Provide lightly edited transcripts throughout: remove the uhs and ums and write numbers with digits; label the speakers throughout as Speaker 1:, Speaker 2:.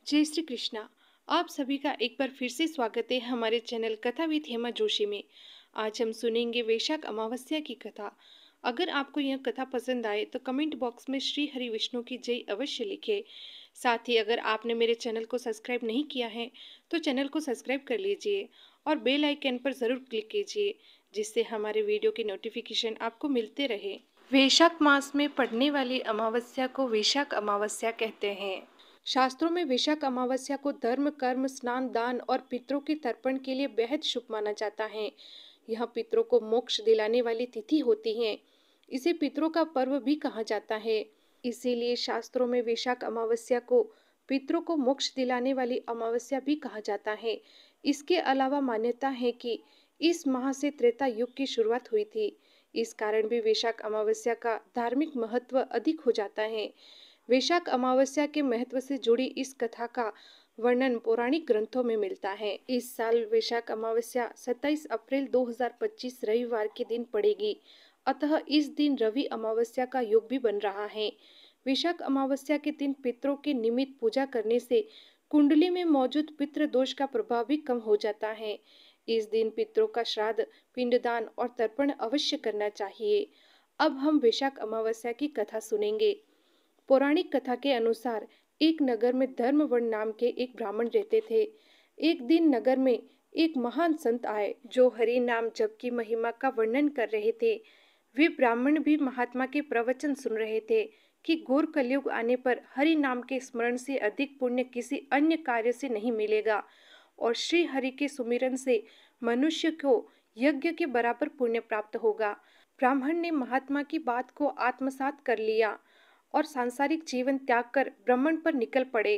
Speaker 1: जय श्री कृष्णा। आप सभी का एक बार फिर से स्वागत है हमारे चैनल कथा विद हेमा जोशी में। आज हम सुनेंगे वैशाख अमावस्या की कथा। अगर आपको यह कथा पसंद आए तो कमेंट बॉक्स में श्री हरि विष्णु की जय अवश्य लिखें। साथ ही अगर आपने मेरे चैनल को सब्सक्राइब नहीं किया है तो चैनल को सब्सक्राइब कर लीजिए और बेल आइकन पर ज़रूर क्लिक कीजिए, जिससे हमारे वीडियो की नोटिफिकेशन आपको मिलते रहे। वैशाख मास में पड़ने वाली अमावस्या को वैशाख अमावस्या कहते हैं। शास्त्रों में वैशाख अमावस्या को धर्म, कर्म, स्नान, दान और पितरों के तर्पण के लिए बेहद शुभ माना जाता है। यह पितरों को मोक्ष दिलाने वाली तिथि होती है। इसे पितरों का पर्व भी कहा जाता है। इसीलिए शास्त्रों में वैशाख अमावस्या को पितरों को मोक्ष दिलाने वाली अमावस्या भी कहा जाता है। इसके अलावा मान्यता है कि इस माह से त्रेता युग की शुरुआत हुई थी। इस कारण भी वैशाख अमावस्या का धार्मिक महत्व अधिक हो जाता है। वैशाख अमावस्या के महत्व से जुड़ी इस कथा का वर्णन पौराणिक ग्रंथों में मिलता है। इस साल वैशाख अमावस्या 27 अप्रैल 2025 रविवार के दिन पड़ेगी, अतः इस दिन रवि अमावस्या का योग भी बन रहा है। वैशाख अमावस्या के दिन पितरों के निमित्त पूजा करने से कुंडली में मौजूद पितृ दोष का प्रभाव भी कम हो जाता है। इस दिन पितरों का श्राद्ध, पिंडदान और तर्पण अवश्य करना चाहिए। अब हम वैशाख अमावस्या की कथा सुनेंगे। पौराणिक कथा के अनुसार एक नगर में धर्मवर्ण नाम के एक ब्राह्मण रहते थे। एक दिन नगर में एक महान संत आए जो हरि नाम जप की महिमा का वर्णन कर रहे थे। वे ब्राह्मण भी महात्मा के प्रवचन सुन रहे थे कि घोर कलयुग आने पर हरि नाम के स्मरण से अधिक पुण्य किसी अन्य कार्य से नहीं मिलेगा और श्री हरि के सुमिरन से मनुष्य को यज्ञ के बराबर पुण्य प्राप्त होगा। ब्राह्मण ने महात्मा की बात को आत्मसात कर लिया और सांसारिक जीवन त्याग कर भ्रमण पर निकल पड़े।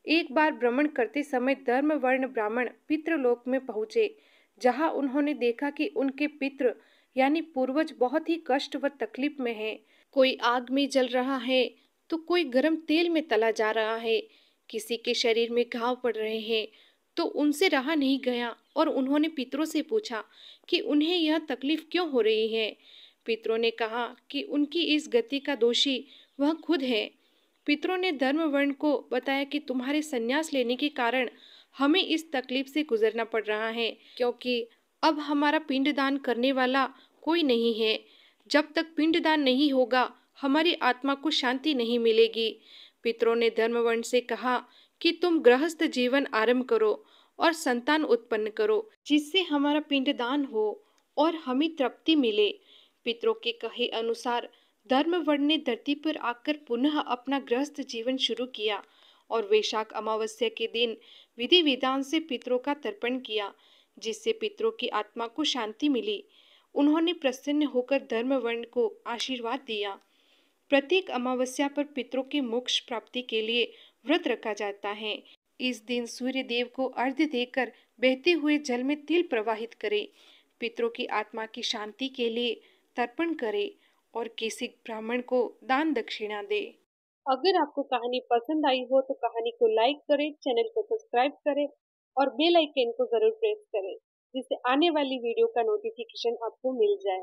Speaker 1: एक बार भ्रमण करते समय धर्म वर्ण ब्राह्मण पितृलोक में पहुंचे, जहां उन्होंने देखा कि उनके पितृ यानी पूर्वज बहुत ही कष्ट व तकलीफ में हैं। कोई आग में जल रहा है तो कोई गर्म तेल में तला जा रहा है। किसी के शरीर में घाव पड़ रहे हैं तो उनसे रहा नहीं गया और उन्होंने पितरों से पूछा कि उन्हें यह तकलीफ क्यों हो रही है। पितरों ने कहा कि उनकी इस गति का दोषी वह खुद है। पितरों ने धर्म वर्ण को बताया कि तुम्हारे संन्यास लेने के कारण हमें इस तकलीफ से गुजरना पड़ रहा है, क्योंकि अब हमारा पिंडदान करने वाला कोई नहीं है। जब तक पिंडदान नहीं होगा हमारी आत्मा को शांति नहीं मिलेगी। पितरों ने धर्म वर्ण से कहा कि तुम गृहस्थ जीवन आरंभ करो और संतान उत्पन्न करो, जिससे हमारा पिंडदान हो और हमें तृप्ति मिले। पितरों के कहे अनुसार धर्मवर्ण ने धरती पर आकर पुनः अपना गृहस्थ जीवन शुरू किया और वैशाख अमावस्या के दिन विधि विधान से पितरों का तर्पण किया, जिससे पितरों की आत्मा को शांति मिली। उन्होंने प्रसन्न होकर धर्मवर्ण को आशीर्वाद दिया। प्रत्येक अमावस्या पर पितरों के मोक्ष प्राप्ति के लिए व्रत रखा जाता है। इस दिन सूर्य देव को अर्घ्य देकर बहते हुए जल में तिल प्रवाहित करें। पितरों की आत्मा की शांति के लिए तर्पण करें और किसी ब्राह्मण को दान दक्षिणा दे। अगर आपको कहानी पसंद आई हो तो कहानी को लाइक करें, चैनल को सब्सक्राइब करें और बेल आइकन को जरूर प्रेस करें, जिससे आने वाली वीडियो का नोटिफिकेशन आपको मिल जाए।